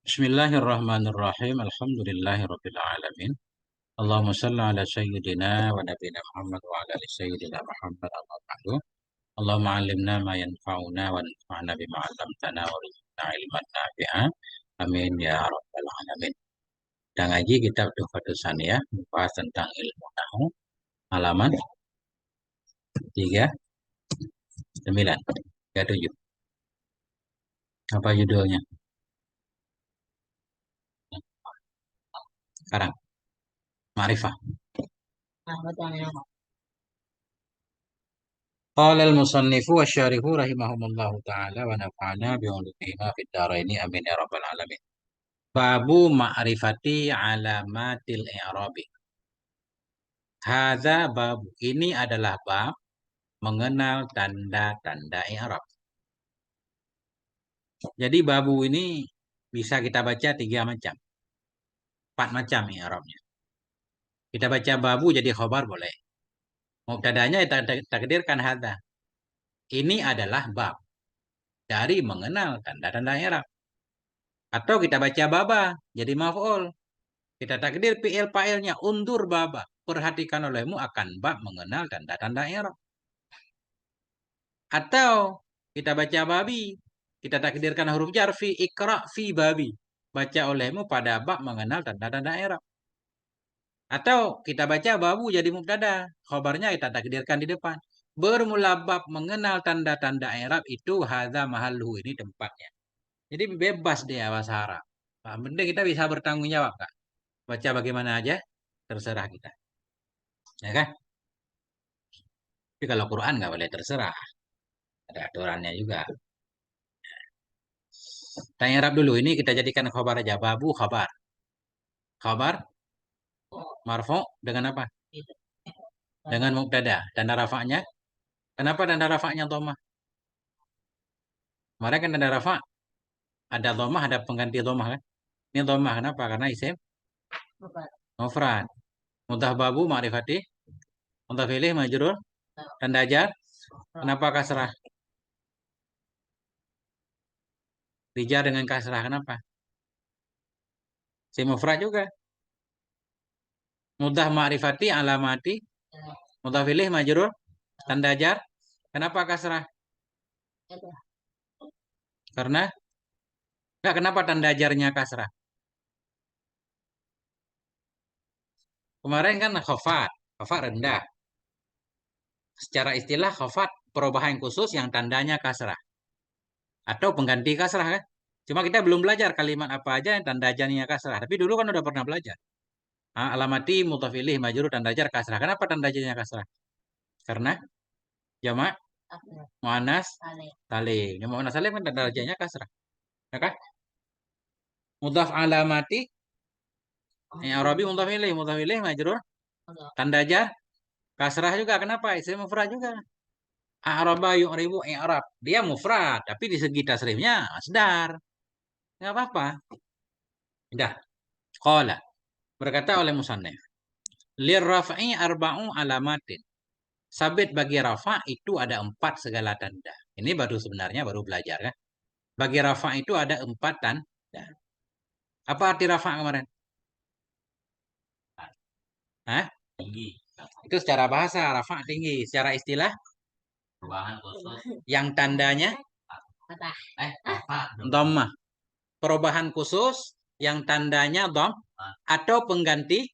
Bismillahirrahmanirrahim. Alhamdulillahirabbil alamin. Allahumma shalli ala sayyidina wa nabiyina Muhammad wa ala ali sayyidina Muhammad amma ba'du. Allahumma 'allimna ma yanfa'una wa anfa'na bima 'allamtana wa rizqna ilman nafi'a. Amin ya rabbal alamin. Dan ngaji kitab Tuhfatus Saniyah membahas tentang ilmu nahwu halaman 39, 37. Apa judulnya? Sekarang Ma'rifah. Qala al-musannifu wa syarihu rahimahumullahu ta'ala wa nafa'ana bi'ulumihima fid dharaini amin ya rabbal alamin. Babu ma'rifati alamatil i'rabi. Hadza babu. Ini adalah bab mengenal tanda-tanda i'rab. Jadi babu ini bisa kita baca 3 macam. 4 macam i'rabnya. Kita baca babu jadi khobar boleh. Mubtadanya kita takdirkan hadza. Ini adalah bab dari mengenal tanda-tanda i'rab. Atau kita baca baba jadi maf'ul. Kita takdir fi'il fa'ilnya undur baba. Perhatikan olehmu akan bab mengenal tanda-tanda i'rab. Atau kita baca babi. Kita takdirkan huruf jar fi ikra fi babi. Baca olehmu pada bab mengenal tanda-tanda i'rab. Atau kita baca babu jadi mubtada. Khabarnya kita takdirkan di depan. Bermula bab mengenal tanda-tanda i'rab itu hadza mahalluhu, ini tempatnya. Jadi bebas dia bahasa Arab. Yang penting kita bisa bertanggung jawab, Kak. Baca bagaimana aja, terserah kita. Ya kan? Tapi kalau Quran nggak boleh terserah. Ada aturannya juga. Tanya Arab dulu. Ini kita jadikan khabar aja. Babu khabar. Khabar marfu dengan apa? Dengan mubtada. Tanda rafa'nya. Kenapa tanda rafa'nya dhammah? Kemarin kan tanda rafa' ada dhammah, ada pengganti dhammah kan? Ini dhammah kenapa? Karena isim mufrad. Mudhaf babu ma'rifati. Mudhaf ilaih majrur. Tanda jar. Kenapa kasrah? Dijar dengan kasrah. Kenapa? Isim mufrad juga. Mudhaf ma'rifati alamati. Mudhaf ilaih majrur. Tanda jar. Kenapa kasrah? Karena kenapa tanda jarnya kasrah? Kemarin kan khafat, khafat rendah. Secara istilah khafat perubahan khusus yang tandanya kasrah atau pengganti kasrah kan? Cuma kita belum belajar kalimat apa aja yang tanda jarnya kasrah. Tapi dulu kan udah pernah belajar. Alamati mudhaf ilaih majrur tanda jar kasrah. Kenapa tanda jarnya kasrah? Karena jamak muannas salim. Jamak muannas salim kan tanda jarnya kasrah. Ya kan? Mudhaf alamati Arabi mudhaf ilaih majrur tanda jar kasrah juga. Kenapa? Isim mufrad juga. A'raba yu'ribu i'rab. Dia mufrad, tapi di segi tasrifnya masdar. Enggak apa-apa. Dah. Qala. Berkata oleh musannif. Lirraf'i arba'u alamatin. Sabit bagi rafa itu ada 4 segala tanda. Ini baru sebenarnya baru belajar kan. Bagi rafa itu ada 4 tanda. Apa arti rafa kemarin? Hah? Tinggi. Itu secara bahasa rafa tinggi. Secara istilah perubahan khusus. Yang tandanya dhammah. Perubahan khusus yang tandanya dham atau pengganti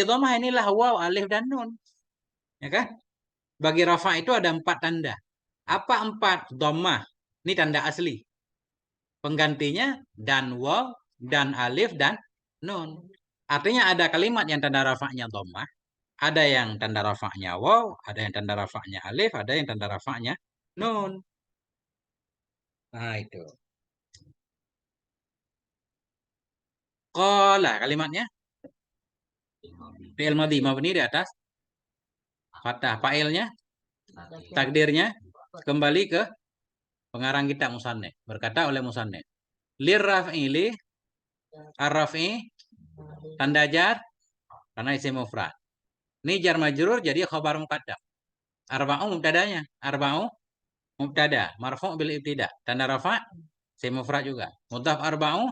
dhammah inilah waw, alif dan nun. Ya kan? Bagi rafa itu ada 4 tanda. Apa 4? Dhammah. Ini tanda asli. Penggantinya dan waw dan alif dan nun. Artinya ada kalimat yang tanda rafa'nya dhammah, ada yang tanda rafa'nya waw, ada yang tanda rafa'nya alif, ada yang tanda rafa'nya nun. Nah, itu. Qala kalimatnya fi'il madhi mabni di atas fathah. Fa'ilnya takdirnya kembali ke pengarang kita musannif. Berkata oleh musannif, lirraf'i li arraf'i tanda jar karena isim mufrad. Ini jar majrur jadi khabar muqaddam. Arba'u mubtadanya. Arba'u mubtada marfu' bil ibtida. Tanda rafa' isim mufrad juga. Mudhaf arba'u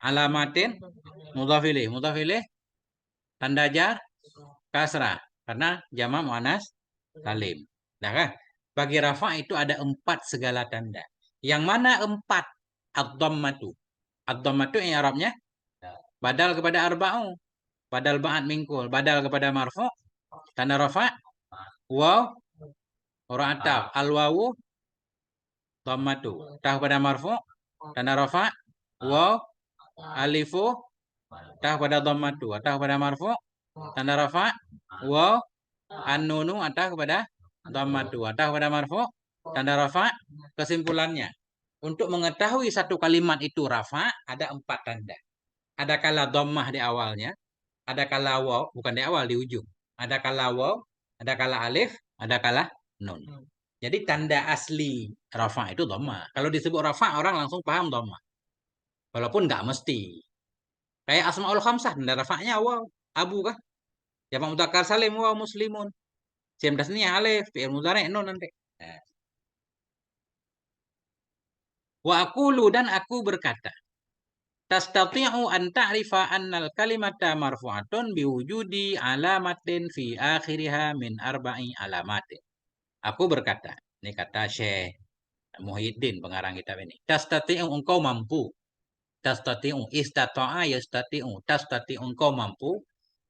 alamatin mudhaf ilaih. Mudhaf ilaih tanda jar kasrah karena jamak muannas salim. Nah kan? Bagi rafa itu ada 4 segala tanda. Yang mana 4? Ad-dhammatu. Ad-dhammatu yang Arabnya badal kepada arba'u. Badal ba'at mingkul. Badal kepada marfu. Tanda rafa. Waw. Huruf ataf. Al-wawu. Dhammatu. Tah pada marfu. Tanda rafa. Waw. Alifu. Tah pada dhammatu. Tah pada marfu. Tanda rafa. Waw. An-nunu. Atah kepada dhammatu. Atah pada marfu. Tanda rafa. Kesimpulannya. Untuk mengetahui satu kalimat itu rafa, ada 4 tanda. Ada kala dhammah di awalnya, ada kala waw, bukan di awal, di ujung. Ada kala waw, ada kala alif, ada kala nun. Jadi tanda asli rafa itu dhammah. Kalau disebut rafa, orang langsung paham dhammah. Walaupun nggak mesti. Kayak asmaul khamsah, tanda rafanya waw, abu kah? Jamak mudzakkar salim waw muslimun. Sim tasniyah alif, fi'il mudhari' nun nanti. Nah. Wa aqulu dan aku berkata, tastati'u an ta'rifa annal kalimata marfu'atun biwujudi alamatin fi akhiriha min arba'i alamatin. Aku berkata, ini kata Syekh Muhyiddin pengarang kitab ini. Tastati'u engkau mampu. Tastati'u istata'a yastati'u. Tastati'u engkau mampu.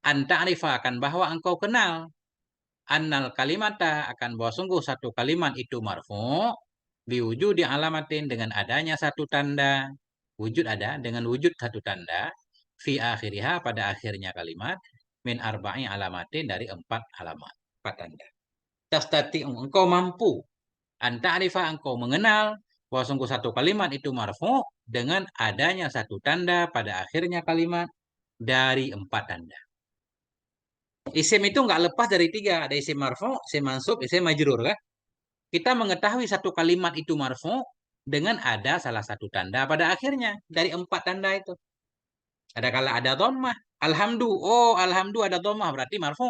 An ta'rifa akan bahwa engkau kenal. Annal kalimata akan bahwa sungguh satu kalimat itu marfu' biwujudi alamatin dengan adanya satu tanda. Wujud ada dengan wujud satu tanda. Fi akhiriha pada akhirnya kalimat. Min arba'i alamatin dari 4 alamat. 4 tanda. Tastati'u engkau mampu. Anta arifah engkau mengenal bahwa sungguh satu kalimat itu marfu dengan adanya satu tanda pada akhirnya kalimat dari 4 tanda. Isim itu nggak lepas dari 3. Ada isim marfu, isim mansub, isim majrur kan? Kita mengetahui satu kalimat itu marfu dengan ada salah satu tanda pada akhirnya dari 4 tanda itu. Ada kala ada dhammah. Alhamdu. Oh, alhamdu ada dhammah berarti marfu.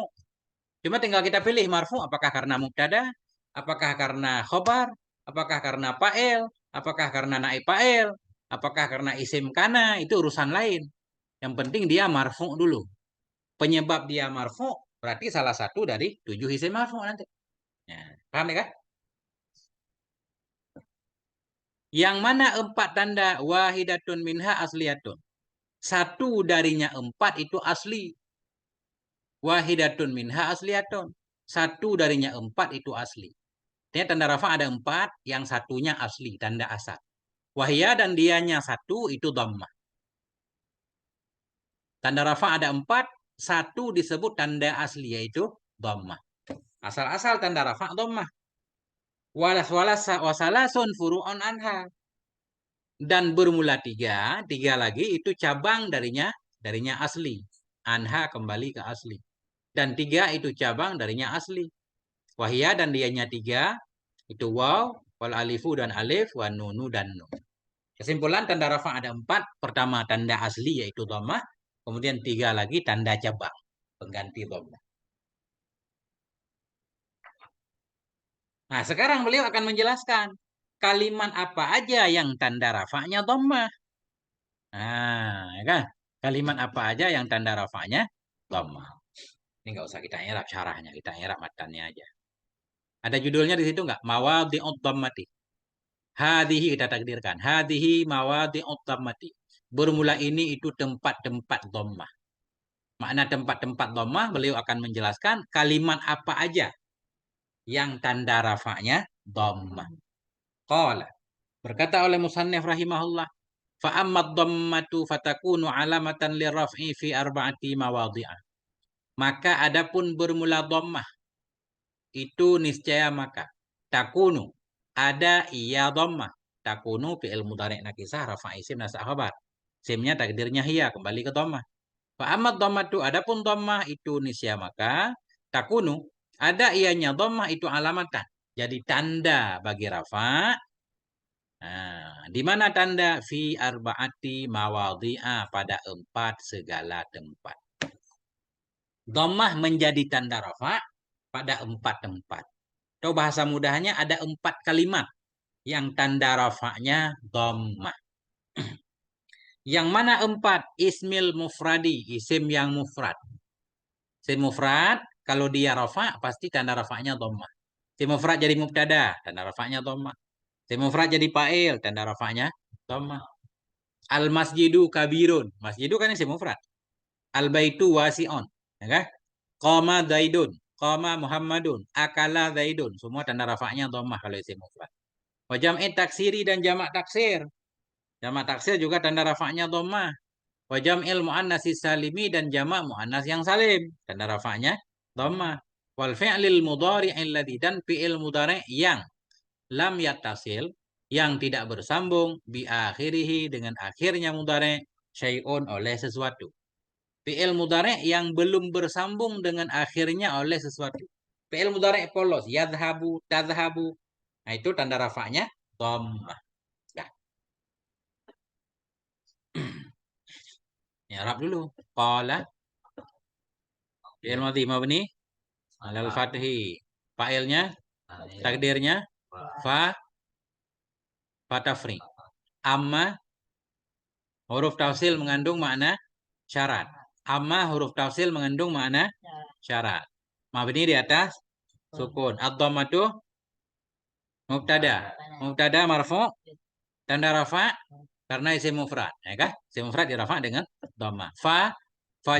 Cuma tinggal kita pilih marfu apakah karena mubtada, apakah karena khobar, apakah karena fa'il, apakah karena naib fa'il, apakah karena isim kana, itu urusan lain. Yang penting dia marfu dulu. Penyebab dia marfu berarti salah satu dari 7 isim marfu nanti. Ya, paham ya kan? Yang mana 4 tanda wahidatun minha asliyatun. Satu darinya 4 itu asli. Wahidatun minha asliyatun. Satu darinya 4 itu asli. Tanda rafa ada 4, yang satunya asli, tanda asal. Wahya dan dianya 1 itu dhammah. Tanda rafa ada 4, 1 disebut tanda asli yaitu dhammah. Asal-asal tanda rafa dhammah. Wasalasun furu'un anha. Dan bermula 3 lagi itu cabang darinya asli. Anha kembali ke asli. Dan 3 itu cabang darinya asli. Wahya dan dianya 3 itu waw, wal alifu dan alif, wan nunu dan nun. Kesimpulan tanda rafa ada 4. Pertama tanda asli yaitu dhammah. Kemudian 3 lagi tanda cabang. Pengganti dhammah. Nah sekarang beliau akan menjelaskan. Kalimat apa aja yang tanda rafanya dhammah. Nah ya kan. Kalimat apa aja yang tanda rafanya dhammah. Ini nggak usah kita i'rab syarahnya. Kita i'rab matannya aja. Ada judulnya di situ nggak? Mawadhi'ud dhammati. Hadihi kita takdirkan. Hadihi mawadhi'ud dhammati. Bermula ini itu tempat-tempat dhammah. Makna tempat-tempat dhammah beliau akan menjelaskan kalimat apa aja yang tanda rafa'nya dhammah. Qala berkata oleh musannif rahimahullah, fa ammat dhammatu fatakunu alamatan liraf'i fi arba'ati mawadhi'ah. Maka adapun bermula dhammah itu niscaya maka takunu ada iya dhammah. Takunu fi'il mudhari' nakisah rafa' isim nasab khabar. Simnya takdirnya hiya kembali ke dhammah. Fa ammat dhammatu adapun dhammah itu nisya maka takunu ada ianya dhammah itu alamatan. Jadi tanda bagi rafa. Nah, di mana tanda fi arbaati mawadhi'a pada 4 segala tempat. Dhammah menjadi tanda rafa pada 4 tempat. Atau bahasa mudahnya ada 4 kalimat yang tanda rafa'nya dhammah. Yang mana 4? Ismil mufradi, isim yang mufrad. Isim mufrad, kalau dia rafa, pasti tanda rafanya dhammah. Isim mufrad jadi mubtada, tanda rafanya dhammah. Isim mufrad jadi fa'il, tanda rafanya dhammah. Al masjidu kabirun. Masjidu kan isim mufrad. Al baitu wasi'un, ya kan? Qama Zaidun, qama Muhammadun, akala Zaidun. Semua tanda rafanya dhammah kalau isim mufrad. Wa jam'i taksiri dan jamak taksir. Jamak taksir juga tanda rafanya dhammah. Wa jam'il muannatsi salimi dan jamak muannas yang salim. Tanda rafanya dhammah. Wal fi'lil mudhari'il ladzi dan fi'il mudhari' yang lam yattasil, yang tidak bersambung bi akhirihi dengan akhirnya mudhari' syai'un oleh sesuatu. Fi'il mudhari' yang belum bersambung dengan akhirnya oleh sesuatu. Fi'il mudhari' polos, yadhabu, tadhabu. Nah, itu tanda rafanya dhammah. Nah, ya Arab dulu. Qala fi'il madhi mabni alal fathi. Fa'ilnya, takdirnya fa fatafri. Amma huruf tafsil mengandung makna syarat. Amma huruf tafsil mengandung makna syarat. Mabni di atas sukun. Ad-dhammatu mubtada. Mubtada marfu, tanda rafa karena isim mufrad, ya kan? Isim mufrad dirafa dengan dhamma. Fa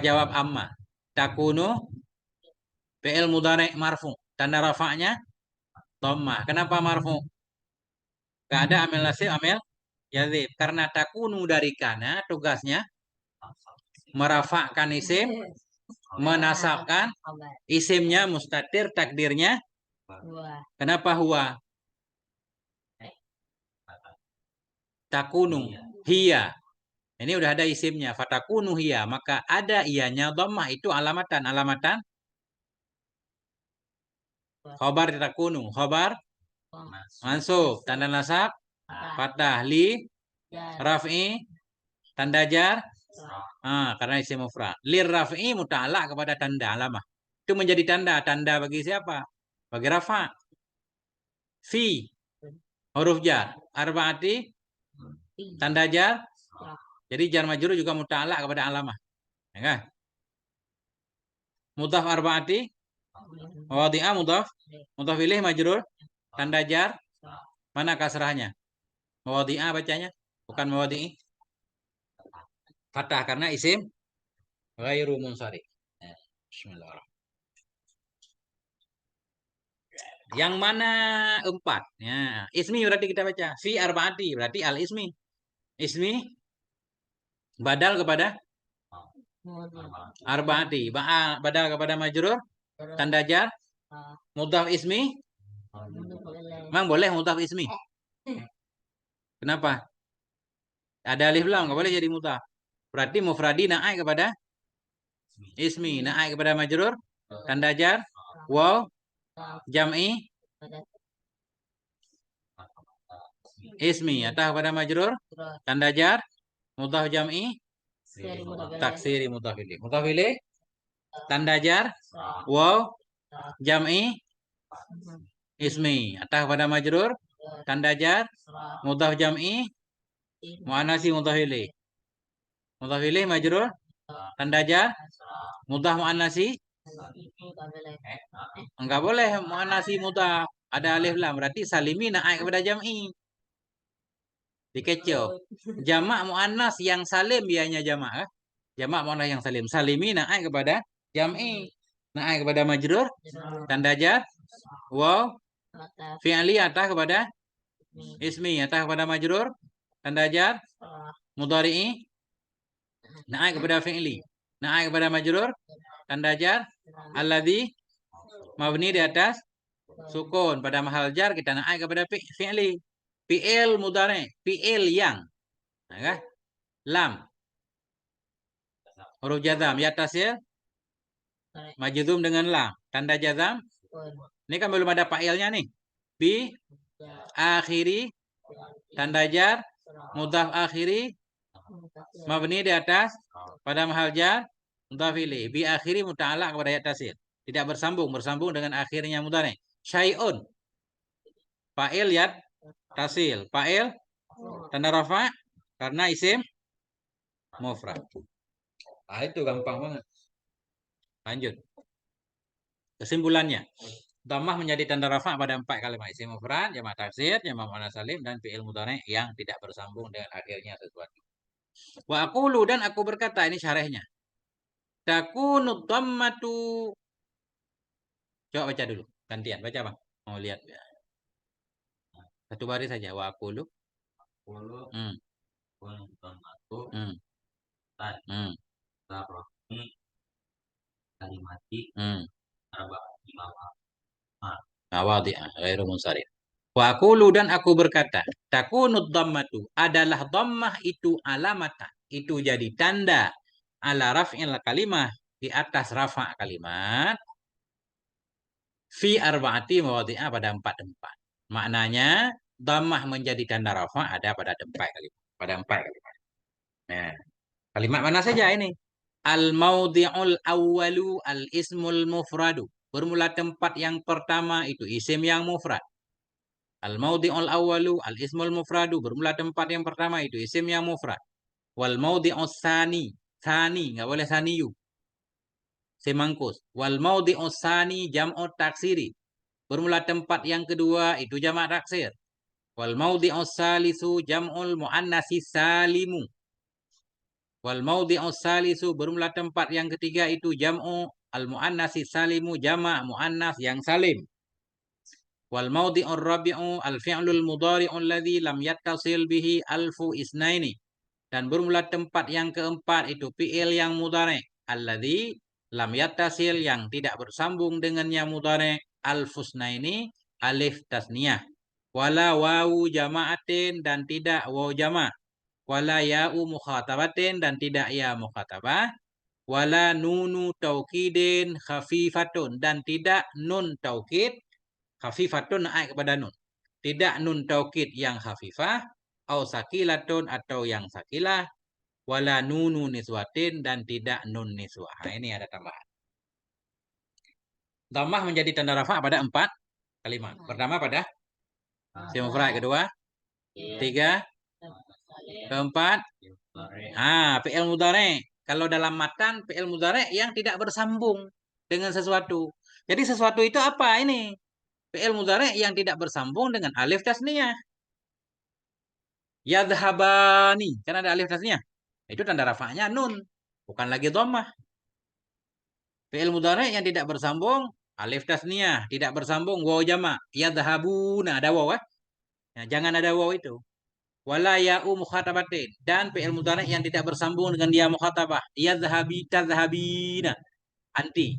jawab amma. Takunu fi'il mudhari' marfu. Tanda rafanya dhamma. Kenapa marfu? Gak ada amil nasib, amil jazib. Karena takunu dari kana tugasnya merafakkan isim, menasabkan isimnya mustatir, takdirnya kenapa huwa? Takunu hiya. Ini udah ada isimnya, fatakunu hiya, maka ada ianya dhammah, itu alamatan khobar takunu, khobar mansub, tanda nasab fathah, li raf'i tanda jar, karena isim mufrad. Lir raf'i muta'alaq kepada tanda alamah. Itu menjadi tanda bagi siapa? Bagi rafa. Fi huruf jar, arbaati tanda jar. Jadi jar majrur juga muta'alaq kepada alamah. Ya kan? Mudhaf arbaati mawadi'ah mudhaf ilaih majrur tanda jar. Mana kasrahnya? Mawadi'ah bacanya, bukan mawadi'i. Fathah karena isim ghairu munsharif. Bismillahirrahmanirrahim. Yang mana 4? Ya, ismi berarti kita baca. Fi arbaati berarti al ismi. Ismi badal kepada arbaati. Badal kepada majrur tanda jar. Mudhaf ismi. Memang boleh mudhaf ismi. Kenapa? Ada alif lam, nggak boleh jadi mudhaf. Berarti mufradi naik kepada ismi, naik kepada majrur tanda jar. Waw jam'i ismi, atau kepada majrur tanda jar. Mudhaf jam'i taksiri mudhaf ilaih. Mudhaf ilaih tanda jar. Waw jam'i ismi, atau kepada majrur tanda jar. Mudhaf jam'i muannasi mudhaf ilaih. Mudhaf ilaih majrur tanda jar. Mudhaf muannasi enggak boleh muannasi mudhaf. Ada alif lam berarti salimi naik kepada jam'i. Dikecoh. Jamak muannas yang salim bianya jamak. Jamak muannas yang salim. Salimi naik kepada jam'i. Naik kepada majrur tanda jar. Waw fi'li atah kepada ismi, atah kepada majrur tanda jar. Mudhari'i naik kepada fi'li, naik kepada majrur tanda jar. Alladzi mabni di atas sukun, pada mahal jar kita naik kepada fi'li. Fi'il mudhari', fi'il yang, nah, lam huruf jazam ya tasil majzum dengan lam tanda jazam. Ini kan belum ada fa'ilnya nih. Bi akhiri tanda jar. Mudhaf akhiri mabni di atas pada mahal jar mudhaf ilaih. Bi akhiri muta'alaq kepada ya tasil, tidak bersambung dengan akhirnya mudhari'. Syai'un fa'il ya tasil, fa'il tanda rafa karena isim mufrad. Nah, itu gampang banget. Lanjut. Kesimpulannya, dhammah menjadi tanda rafa pada 4 kalimat isim mufrad, jamak taksir, jamak muannas salim, dan fi'il mudhari yang tidak bersambung dengan akhirnya sesuatu. Wa aqulu, dan aku berkata, ini syarahnya. Takunu dhammatu. Coba baca dulu. Gantian, baca Bang. Mau lihat. Satu baris saja. Wa aqulu. Hmm. Hmm. Hmm. Hmm. Awadi'ah, ghairu munsharif. Wa aqulu, dan aku berkata, takunud dhammatu, adalah dhammah itu alamatan, itu jadi tanda ala raf'il kalimah, di atas rafa' kalimat, fi arba'ati mawadi'ah, pada 4 tempat. Maknanya dhammah menjadi tanda rafa' ada pada 4 kalimat, pada 4 kalimat. Nah, kalimat mana saja ini? Al maudhi'ul awwalu al ismul mufradu. Bermula tempat yang pertama itu isim yang mufrad. Al maudhi'ul awwalu al ismul mufradu. Bermula tempat yang pertama itu isim yang mufrad. Wal maudhi'us tsani, tsani enggak boleh tsaniyu. Semangkus. Wal maudhi'us tsani jam'u taksiri. Bermula tempat yang kedua itu jamak taksir. Wal maudhi'us salisu jam'ul muannatsis salimu. Wal maudhi'us salisu, bermula tempat yang ketiga itu jam'u al muannatsis salimu, jamak muannas yang salim. Wal maudhi'ur rabi'u al fi'lul mudhari'u alladzi lam yattasil bihi alfu isnaini. Dan bermula tempat yang keempat itu fi'il yang mudhari' alladzi lam yattasil, yang tidak bersambung dengannya mudhari' alfusnaini, alif tasniyah. Wala wawu jama'atin, dan tidak waw jama'. Wala ya'u mukhatabatin, dan tidak ya mukhatabah. Wala nunu taukidin khafifatun, dan tidak nun taukid khafifatun naik kepada nun. Tidak nun taukid yang khafifah, au sakilatun, atau yang sakilah. Wala nunu niswatin, dan tidak nun niswah. Nah, ini ada tambahan. Dhammah menjadi tanda rafa' pada 4 kalimat. Pertama pada isim mufrad, kedua, ketiga, keempat, fi'il mudhari'. Kalau dalam matan fi'il mudhari' yang tidak bersambung dengan sesuatu. Jadi sesuatu itu apa ini? Fi'il mudhari' yang tidak bersambung dengan alif tasniyah. Yadhhabani, kan ada alif tasniyah. Itu tanda rafa'nya nun, bukan lagi dhammah. Fi'il mudhari' yang tidak bersambung alif tasniyah, tidak bersambung waw jama'. Yadhhabuna, ada waw ya? Nah, jangan ada waw itu. Wala ya'u mukhatabatin, dan fi'il mudhari' yang tidak bersambung dengan dia mukhatabah. Yadhhabi tadhhabina, anti.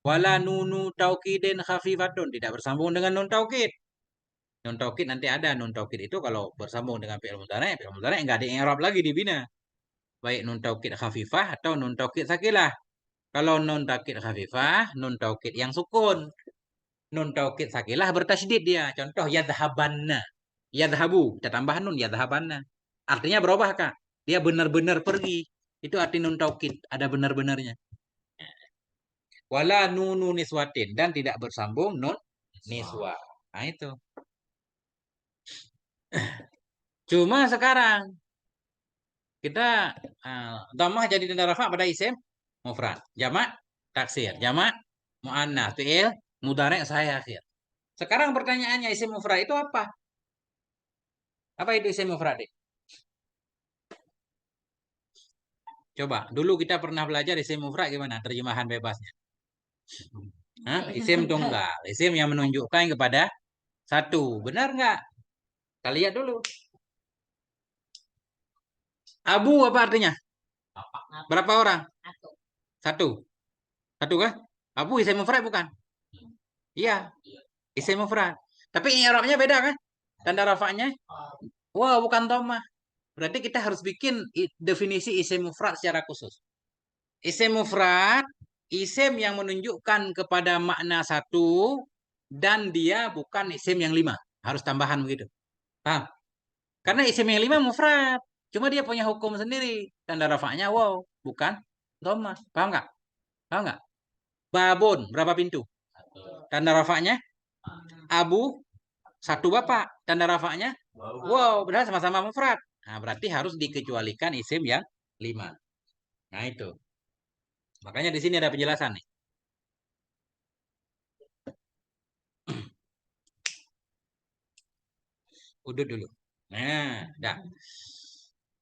Wala nunu taukidin khafifatun, tidak bersambung dengan nun taukid. Nun taukid nanti ada. Nun taukid itu kalau bersambung dengan fi'il mudhari' enggak ada i'rab lagi di bina. Baik nun taukid khafifah atau nun taukid sakilah. Kalau nun taukid khafifah, nun taukid yang sukun. Nun taukid sakilah bertasydid dia. Contoh yadhhabanna. Yadhhabu, kita tambah nun yadhhabanna. Artinya berubah, Kak. Dia benar-benar pergi. Itu arti nun taukid, ada benar-benarnya. Wala nunu niswatin, dan tidak bersambung nun niswa. Nah, itu. Cuma sekarang kita dhammah jadi tanda rafa' pada isim mufrad, jamak taksir, jamak muannas, fi'il mudhari' sahih akhir. Sekarang pertanyaannya, isim mufrad itu apa? Apa itu isim mufrad? Coba, dulu kita pernah belajar isim mufrad gimana terjemahan bebasnya? Isim tunggal, isim yang menunjukkan kepada satu. Benar nggak? Kita lihat dulu. Abu apa artinya? Berapa orang? Satu. Satu kan? Abu isim mufrad bukan? Iya, isim mufrad. Tapi i'rabnya beda kan? Tanda rafa'nya? Wah, bukan dhammah. Berarti kita harus bikin definisi isim mufrad secara khusus. Isim mufrad, isim yang menunjukkan kepada makna satu, dan dia bukan isim yang 5. Harus tambahan begitu. Paham? Karena isim yang 5 mufrad. Cuma dia punya hukum sendiri. Tanda rafa'nya wow, bukan dhammah. Paham nggak? Paham nggak? Babon, berapa pintu? Tanda rafa'nya? Abu, satu bapak. Tanda rafa'nya? Wow, benar sama-sama mufrad. Nah, berarti harus dikecualikan isim yang 5. Nah, itu. Makanya di sini ada penjelasan nih. Udut dulu. Nah, dah.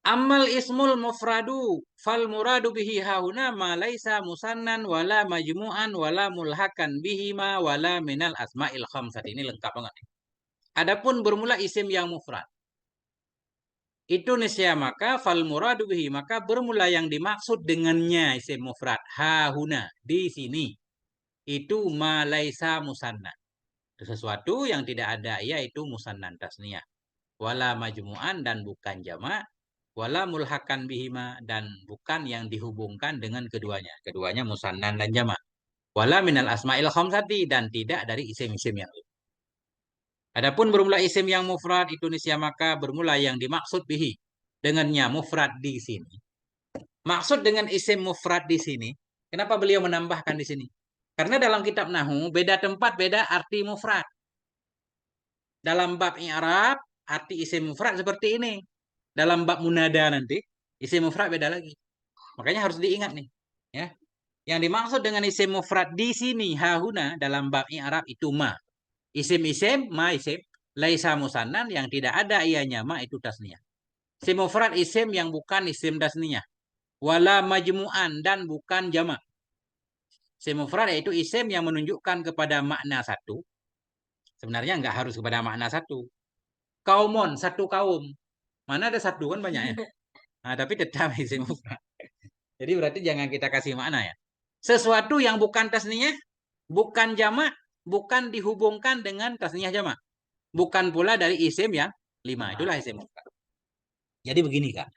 Amal ismul mufradu fal muradu bihi hauna ma laisa musannan wala majmu'an wala mulhakan bihima wala minal asma'il khamsat. Ini lengkap banget. Adapun bermula isim yang mufrad. Itu nisya maka fal muradu bihi maka bermula yang dimaksud dengannya isim mufrad hauna di sini. Itu ma laisa musannan. Sesuatu yang tidak ada yaitu musannan tasniyah. Wala majmu'an dan bukan jamak, wala mulhakan bihima dan bukan yang dihubungkan dengan keduanya. Keduanya musannan dan jamak. Wala minal asma'il khamsati dan tidak dari isim-isim yang lain. Adapun bermula isim yang mufrad itu nisya maka bermula yang dimaksud bihi dengannya mufrad di sini. Maksud dengan isim mufrad di sini, kenapa beliau menambahkan di sini? Karena dalam kitab Nahu beda tempat beda arti mufrad. Dalam bab i'rab arti isim mufrad seperti ini. Dalam bab munada nanti isim mufrad beda lagi. Makanya harus diingat nih, ya. Yang dimaksud dengan isim mufrad di sini hahuna dalam bab i'rab itu ma. Isim-isim ma isim laisa musannan yang tidak ada ianya ma itu tasniyah. Isim mufrad isim yang bukan isim tasniyah. Wala majmu'an dan bukan jamak. Isim mufrad yaitu isim yang menunjukkan kepada makna satu. Sebenarnya nggak harus kepada makna satu. Kaumun, satu kaum. Mana ada satu kan banyak ya. Nah, tapi tetap isim mufrad. Jadi berarti jangan kita kasih makna ya. Sesuatu yang bukan tasniyah, bukan jamak, bukan dihubungkan dengan tasniyah jamak. Bukan pula dari isim yang 5. Itulah isim mufrad. Jadi begini Kak.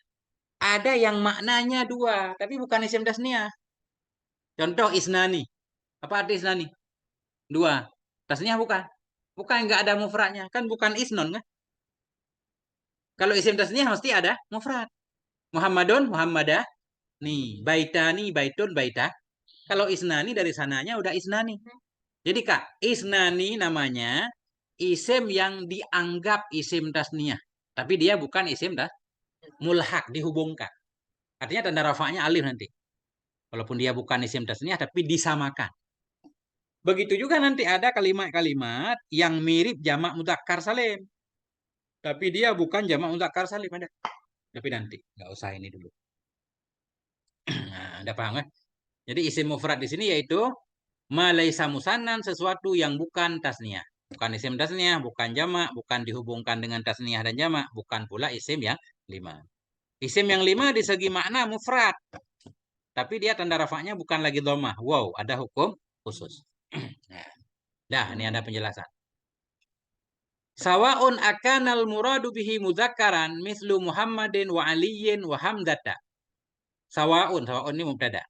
Ada yang maknanya 2, tapi bukan isim tasniyah. Contoh isnani. Apa arti isnani? 2. Tasniyah bukan. Bukan nggak ada mufradnya. Kan bukan isnon kan? Kalau isim tasniyah mesti ada mufrad. Muhammadun, Muhammadah. Nih, baitani, baitun, baitah. Kalau isnani dari sananya udah isnani. Jadi Kak, isnani namanya isim yang dianggap isim tasniyah. Tapi dia bukan isim mulhak, dihubungkan. Artinya tanda rafa'nya alif nanti. Walaupun dia bukan isim tasniyah, tapi disamakan. Begitu juga nanti ada kalimat-kalimat yang mirip jamak mudzakkar salim. Tapi dia bukan jamak mudzakkar salim. Ada. Tapi nanti, nggak usah ini dulu. Nah, Anda paham kan? Jadi isim mufrad di sini yaitu malaisa musannan sesuatu yang bukan tasniyah. Bukan isim tasniyah, bukan jamak, bukan dihubungkan dengan tasniyah dan jamak, bukan pula isim yang 5. Isim yang 5 di segi makna mufrad. Tapi dia tanda rafa'nya bukan lagi dhammah. Wow, ada hukum khusus. Nah, ini ada penjelasan. Sawa'un akanal muradu bihi mudzakkaran mislu Muhammadin wa Aliyin wa Hamzata. Sawa'un ini mubtada.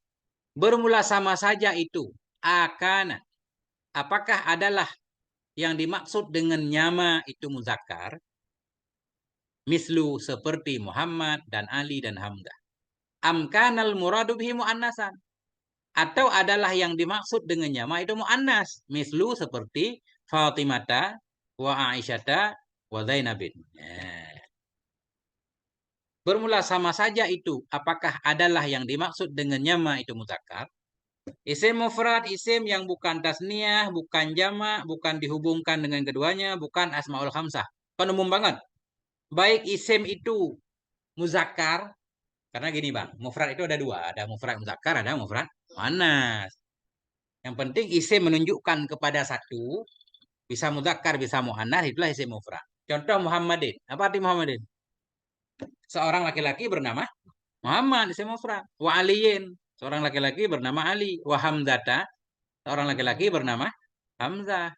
Bermula sama saja itu. Akana. Apakah adalah yang dimaksud dengan nyama itu muzakkar? Mislu seperti Muhammad dan Ali dan Hamzah. Amkanal muradu bihi muannasan. Atau adalah yang dimaksud dengan nyama itu muannas. Mislu seperti Fatimata wa Aisyata wa Zainabin. Bermula sama saja itu. Apakah adalah yang dimaksud dengan nyama itu muzakkar? Isim mufrad, isim yang bukan tasniyah, bukan jamak, bukan dihubungkan dengan keduanya, bukan asmaul khamsah. Kan umum banget. Baik isim itu muzakkar, karena gini bang, mufrad itu ada 2. Ada mufrad muzakkar, ada mufrad muannas. Yang penting isim menunjukkan kepada satu, bisa muzakkar, bisa muannas, itulah isim mufrad. Contoh Muhammadin. Apa arti Muhammadin? Seorang laki-laki bernama Muhammad, isim mufrad. Wa Aliyin, seorang laki-laki bernama Ali. Wa Hamzata, seorang laki-laki bernama Hamzah.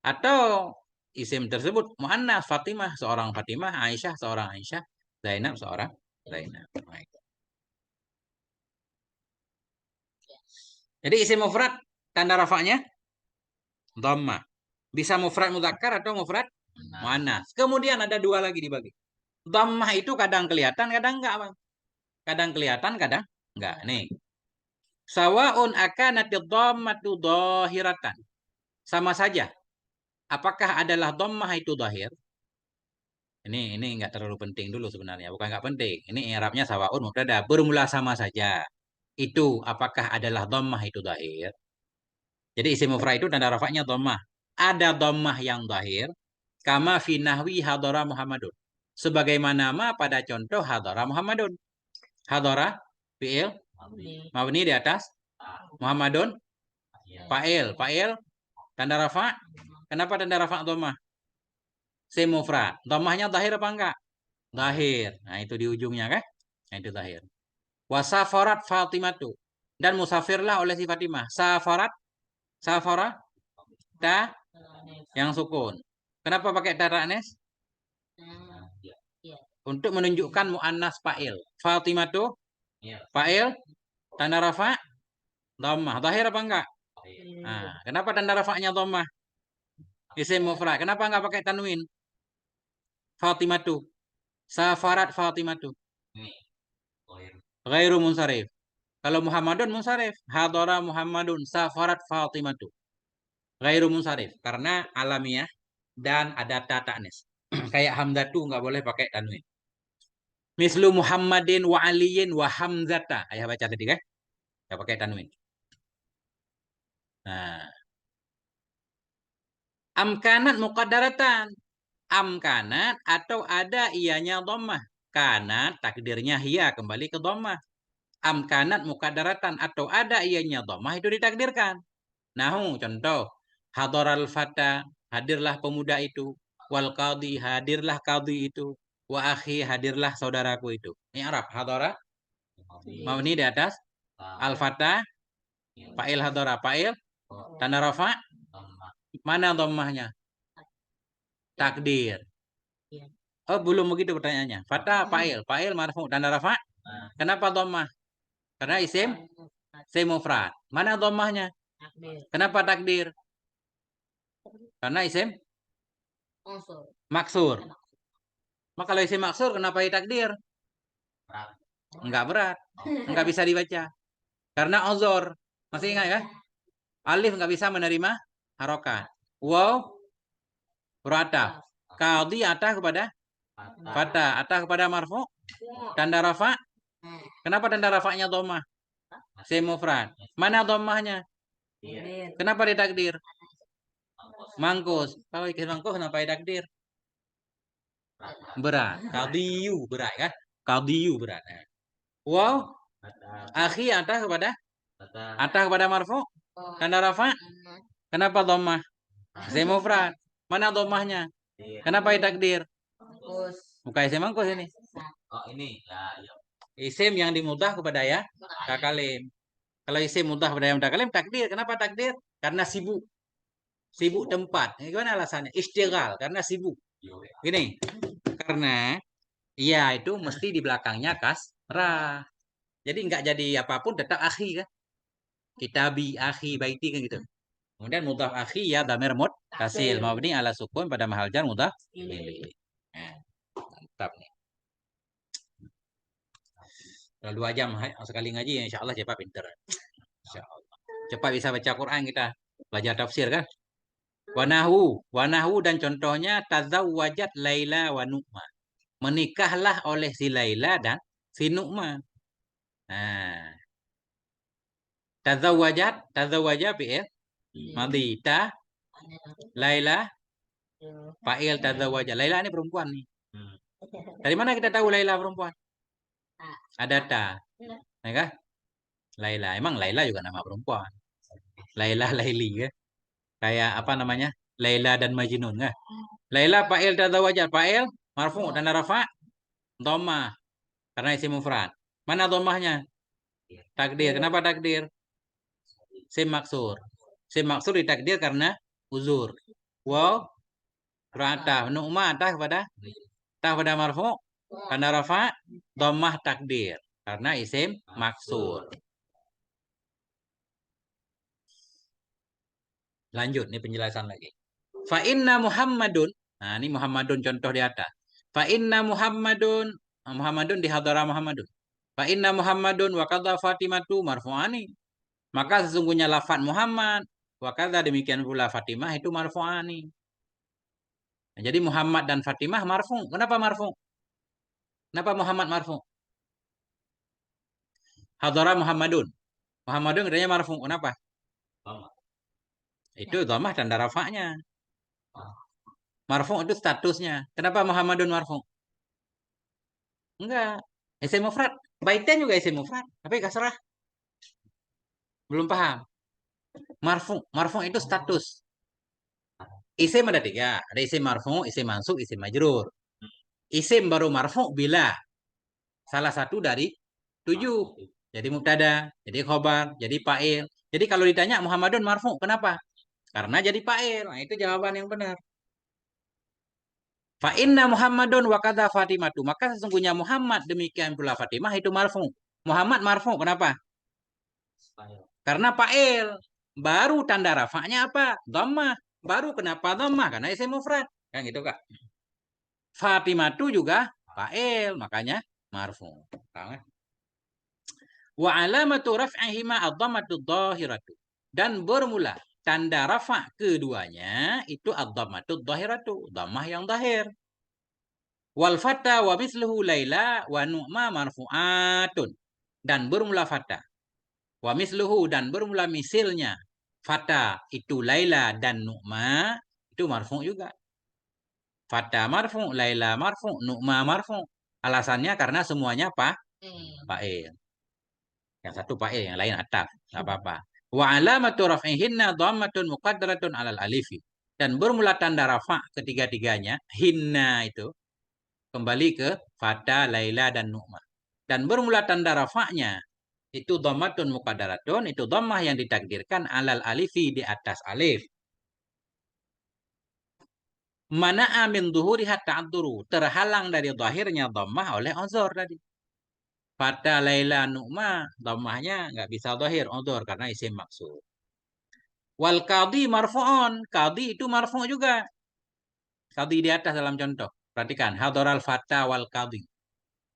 Atau isim tersebut muannas Fatimah, seorang Fatimah, Aisyah, seorang Aisyah, Zainab, seorang Zainab. Jadi isim mufrad tanda rafa'nya dhamma. Bisa mufrad mudzakkar atau mufrad muannas. Kemudian ada 2 lagi dibagi. Dhammah itu kadang kelihatan, kadang enggak, Bang. Kadang kelihatan, kadang enggak. Nih. Sawa'un akanatid dhammatu dhahiratan. Sama saja. Apakah adalah dhammah itu dhahir? Ini nggak terlalu penting dulu sebenarnya. Bukan nggak penting. Ini i'rabnya sawaun mubtada bermula sama saja. Itu apakah adalah dhammah itu dhahir? Jadi isim mufrad itu tanda rafa'nya dhammah. Ada dhammah yang dhahir kama fi nahwi hadara Muhammadun. Sebagaimana pada contoh hadara Muhammadun. Hadara fi'il mabni di atas Muhammadun fa'il tanda rafa'. Kenapa tanda rafa' dhammah? Isim mufrad. Dhammahnya dhahir apa enggak? Dhahir. Nah, itu di ujungnya kan? Nah, itu dhahir. Wasafarat Fatimatu. Dan musafirlah oleh si Fatimah. Safara, ta, yang sukun. Kenapa pakai ta anes? Untuk menunjukkan mu'annas fa'il. Fatimatu, fa'il, tanda rafa, dhammah. Dhahir apa enggak? Nah, kenapa tanda rafa'nya dhammah? Isim mufrad. Kenapa enggak pakai tanwin? Fatimatu. Safarat Fatimatu. Ghairu munsharif. Kalau Muhammadun munsharif. Hadara Muhammadun. Safarat Fatimatu. Ghairu munsharif. Karena alamiah dan ada ta ta'nis. Kayak hamzatu nggak boleh pakai tanwin. Mislu Muhammadin wa aliyin wa hamzata. Ayah baca tadi kan? Nggak pakai tanwin. Nah. Amkanat muqaddaratan. Amkanat atau ada ianya dhammah. Kanat takdirnya hiya kembali ke dhammah. Amkanat muqaddaratan atau ada ianya dhammah itu ditakdirkan. Nahu contoh hadaral fata hadirlah pemuda itu. Wal qadhi hadirlah qadhi itu. Wa akhi hadirlah saudaraku itu. Ini Arab hadara mabni di atas al fata fa'il hadara fa'il tanda rafa mana dhammahnya? Takdir. Oh, belum begitu pertanyaannya. Fata fa'il marfu tanda rafa. Kenapa dhammah? Karena isim mufrad. Mana dhammahnya? Kenapa takdir? Karena isim maksur. Maka kalau isim maksur kenapa takdir? Enggak berat. Enggak bisa dibaca. Karena ozor. Masih ingat ya? Alif enggak bisa menerima harokat. Waw rata. Qadhi atah kepada fata. Atah kepada marfu. Tanda rafa. Kenapa tanda rafa'nya dhammah? Isim mufrad. Mana dhammahnya? Kenapa ditakdir? Mangkus. Kalau isim mangkus kenapa ditakdir? Berat. Qadhiyu berat kan? Qadhiyu berat. Wow. Akhi atah kepada marfu. Tanda rafa. Kenapa dhammah? Isim mufrad. Mana dhammahnya? Kenapa ditakdir? Bukan isim mangkus ini. Oh, ini. Ya. Isim yang dimudah kepada ya takalim. Kalau isim mudah kepada yang takalim takdir. Kenapa takdir? Karena sibuk. Sibuk tempat. Gimana alasannya? Istighal. Karena sibuk. Gini. Karena iya itu mesti di belakangnya kasrah. Jadi nggak jadi apapun tetap akhi kan. Kitabi, akhi, baiti kan gitu. Kemudian mudhaf akhi ya dhamir muttasil mabni ala sukun pada mahal jar mudhaf ilaih. Nah, mantap nih. Udah 2 jam sekali ngaji insya Allah cepat pinter. Insya Allah. Cepat bisa baca Quran kita. Belajar tafsir kan. Wanahu dan contohnya tazawwajat Laila wa Nu'ma. Menikahlah oleh si Laila dan si Nu'ma. Nah, tazawwaja fi'il madhi ta Laila fa'il tazawwaja. Laila ini perempuan nih. Dari mana kita tahu Laila perempuan? Ada ta. Ya kan? Laila. Emang Laila juga nama perempuan. Laila Laili ya. Kayak apa namanya? Laila dan Majnun kan? Laila fa'il tazawwaja. Fa'il marfu tanda rafa dhammah karena isim mufrad. Mana dhammahnya? Takdir. Kenapa takdir? Sim maksur. Sim maksur ditakdir karena uzur. Wow rata. Nu'ma atah kepada marfu tanda rafa dhammah takdir karena isim maksur. Lanjut nih penjelasan lagi. Fa inna Muhammadun. Nah, ini Muhammadun contoh di atas. Fa inna Muhammadun di hadara Muhammadun. Fa inna Muhammadun wa kadza Fatimatu marfu'ani. Maka sesungguhnya lafaz Muhammad wa kadza demikian pula Fatimah itu marfu'ani. Nah, jadi Muhammad dan Fatimah marfu. Kenapa marfu? Kenapa Muhammad marfu? Hadara Muhammadun. Muhammadun katanya marfu. Kenapa? Itu dhamma tanda rafa'nya. Marfu itu statusnya. Kenapa Muhammadun marfu? Enggak. Isim mufrad. Baitin juga isim mufrad. Tapi kasrah. Belum paham. Marfu. Marfu itu status. Isim ada tiga. Ada isim marfu, isim mansub, isim majrur. Isim baru marfu bila salah satu dari 7. Jadi mubtada, jadi khobar, jadi fa'il. Jadi kalau ditanya Muhammadun marfu, kenapa? Karena jadi fa'il. Nah, itu jawaban yang benar. Fa inna Muhammadun wa kadza Fatimatu. Maka sesungguhnya Muhammad demikian pula Fatimah itu marfu. Muhammad marfu, kenapa? Karena fa'il. Baru tanda rafa'nya apa? Dhammah. Baru kenapa dhammah? Karena isim mufrad. Kan gitu, Kak. Fatimatu juga fa'il, makanya marfu. Paham? Wa alamatu raf'ihima ad-dhammatu dhahiratu. Dan bermula tanda rafa' keduanya itu ad-dhammatu dhahiratu, dhammah yang zahir. Wal fata wa misluhu laila wa nu'ma marfu'atun. Dan bermula fata. Wa misluhu dan bermula misilnya. Fata itu laila dan nu'ma itu marfu' juga. Fata marfu, laila marfu, nu'ma marfu. Alasannya karena semuanya fa'il. Yang satu fa'il, yang lain ataf. Enggak apa-apa. Wa alamatu raf'ihinna dhammatun muqaddaratun 'alal alifi. Dan bermula tanda rafa ketiga-tiganya, hinna itu kembali ke fata, laila dan nu'ma. Dan bermula tanda rafa'nya itu dhammatun muqaddaratun, itu dhammah yang ditakdirkan 'alal alifi di atas alif. Mana amin zuhuriha ta'adzuru, terhalang dari zahirnya dhammah oleh uzur tadi. Fata laila nu'ma dhammahnya nggak bisa zahir uzur karena isim maksud. Wal qadhi marfu'un, qadhi itu marfu' juga. Qadhi di atas dalam contoh. Perhatikan, hadaral fata wal qadhi.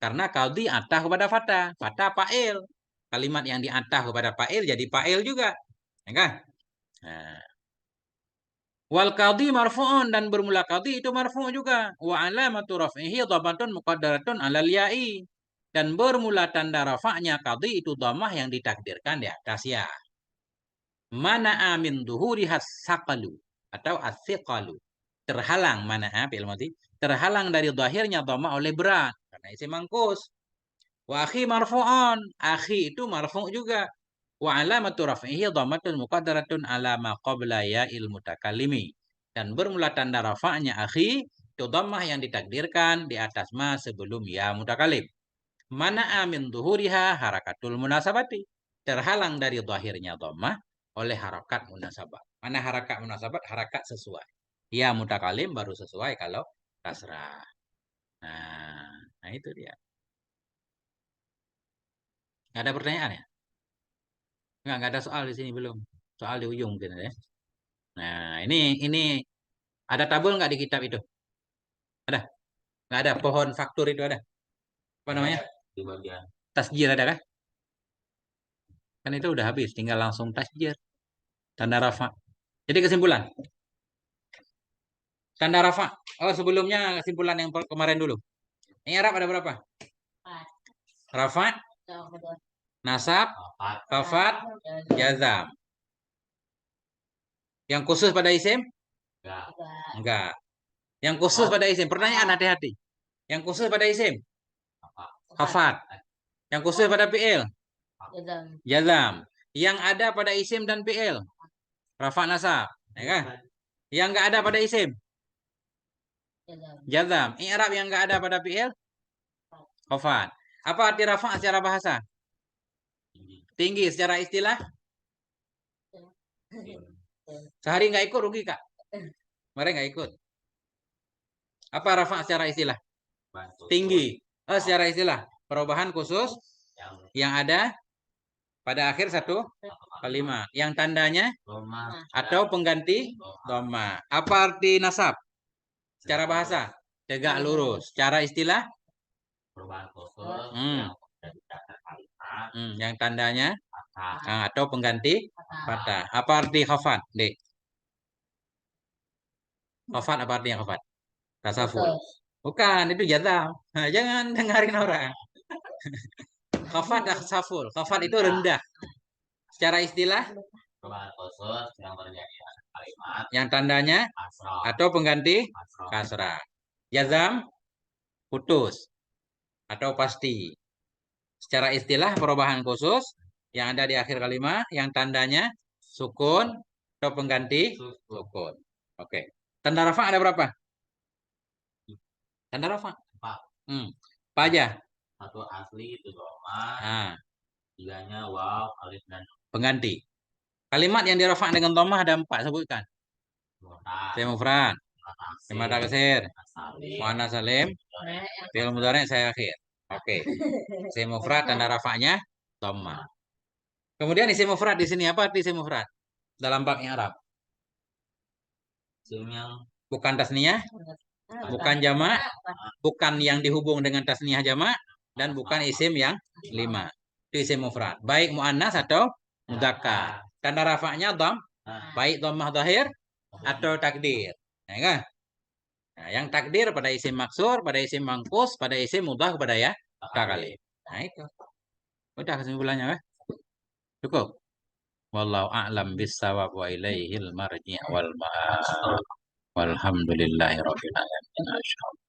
Karena qadhi atah kepada fata, fata fa'il. Kalimat yang diatah kepada fa'il jadi fa'il juga. Ya kan? Nah. Wal qadhi marfu'un dan bermula qadhi itu marfu' juga. Wa alamatu raf'ihi dhamatun muqaddaratun 'alal ya'i. Dan bermula tanda rafa'nya qadhi itu dhammah yang ditakdirkan di atas ya. Mana amin duhuriha saqalu atau as-siqalu. Terhalang mana fi'il madhi. Terhalang dari zahirnya dhammah oleh berat karena isim mangkus. Wa akhi marfu'un. Akhi itu marfu' juga. Wa alamatu raf'ihi dhammatun muqaddaratun ala ma qabla ya'il mutakallimi. Dan bermula tanda rafa'nya akhi itu dhammah yang ditakdirkan di atas ma sebelum ya mutakallim. Mana amin zuhuriha harakatul munasabati. Terhalang dari zahirnya dhammah oleh harakat munasabah. Mana harakat munasabat? Harakat sesuai. Ya mutakallim baru sesuai kalau kasrah. Nah itu dia. Nggak ada pertanyaan ya? Nggak ada soal di sini belum. Soal di ujung mungkin ya. Nah, ini ada tabel nggak di kitab itu? Ada? Nggak ada. Pohon faktur itu ada? Apa namanya? Di bagian. Tasjir ada kan? Kan itu udah habis. Tinggal langsung tasjir. Tanda rafa. Jadi kesimpulan. Tanda rafa. Oh, sebelumnya kesimpulan yang kemarin dulu. Ini Arab ada berapa? Rafa, nasab, khafat, jazam. Yang khusus pada isim? Enggak. Yang khusus pada isim. Pertanyaan hati-hati. Yang khusus pada isim? Khafat. Yang khusus pada fi'il? Jazam. Yang ada pada isim dan fi'il? Rafa nasab. Ya kan? Yang enggak ada pada isim? Jazam. I'rab yang enggak ada pada fi'il? Khafat. Apa arti rafa secara bahasa? Tinggi. Secara istilah? Sehari nggak ikut rugi, Kak. Kemarin nggak ikut. Apa rafa secara istilah? Tinggi. Secara istilah. Perubahan khusus yang ada pada akhir satu kalimat. Yang tandanya atau pengganti dhamma. Apa arti nasab? Secara bahasa? Tegak lurus. Secara istilah? Yang tandanya atau pengganti fathah. Apa arti khafat, Dek? Khafat apa artinya khafat? Tasaful. Bukan, itu jazam. Nah, jangan dengarin orang. Khafat tasaful. Khafat itu rendah. Secara istilah Perubahan khusus yang terjadi pada kalimat yang tandanya kasroh. atau pengganti Kasroh. kasrah. Jazam putus atau pasti. Secara istilah perubahan khusus yang ada di akhir kalimat yang tandanya sukun atau pengganti sukun. Oke. Tanda rafa ada berapa? Tanda rafa. Empat. Apa aja? Satu asli itu doma. Nah, Tiganya waw, alif dan pengganti. Kalimat yang dirafa dengan domah ada 4, sebutkan. Saya mufrad, lima taksir, muannas salim, fi'il mudhari saya akhir. Oke. Isim mufrad tanda rafanya domah. Kemudian isim mufrad di sini apa arti isim mufrad? Dalam bab Arab. Isim yang bukan tasniyah, bukan jamak, bukan yang dihubung dengan tasniyah jamak, dan bukan isim yang 5. Itu isim mufrad. Baik muannas atau mudzakkar. Tanda rafanya dom, baik dhammah zahir atau takdir. Ya kan? Nah, yang takdir pada isim maksur, pada isim mangkus, pada isim mudhaf kepada ya kali. Nah itu. Udah kesimpulannya, kan? Cukup. Wallahu a'lam bissawab wa ilaihil marji' wal ma'ab. Walhamdulillahirabbil alamin.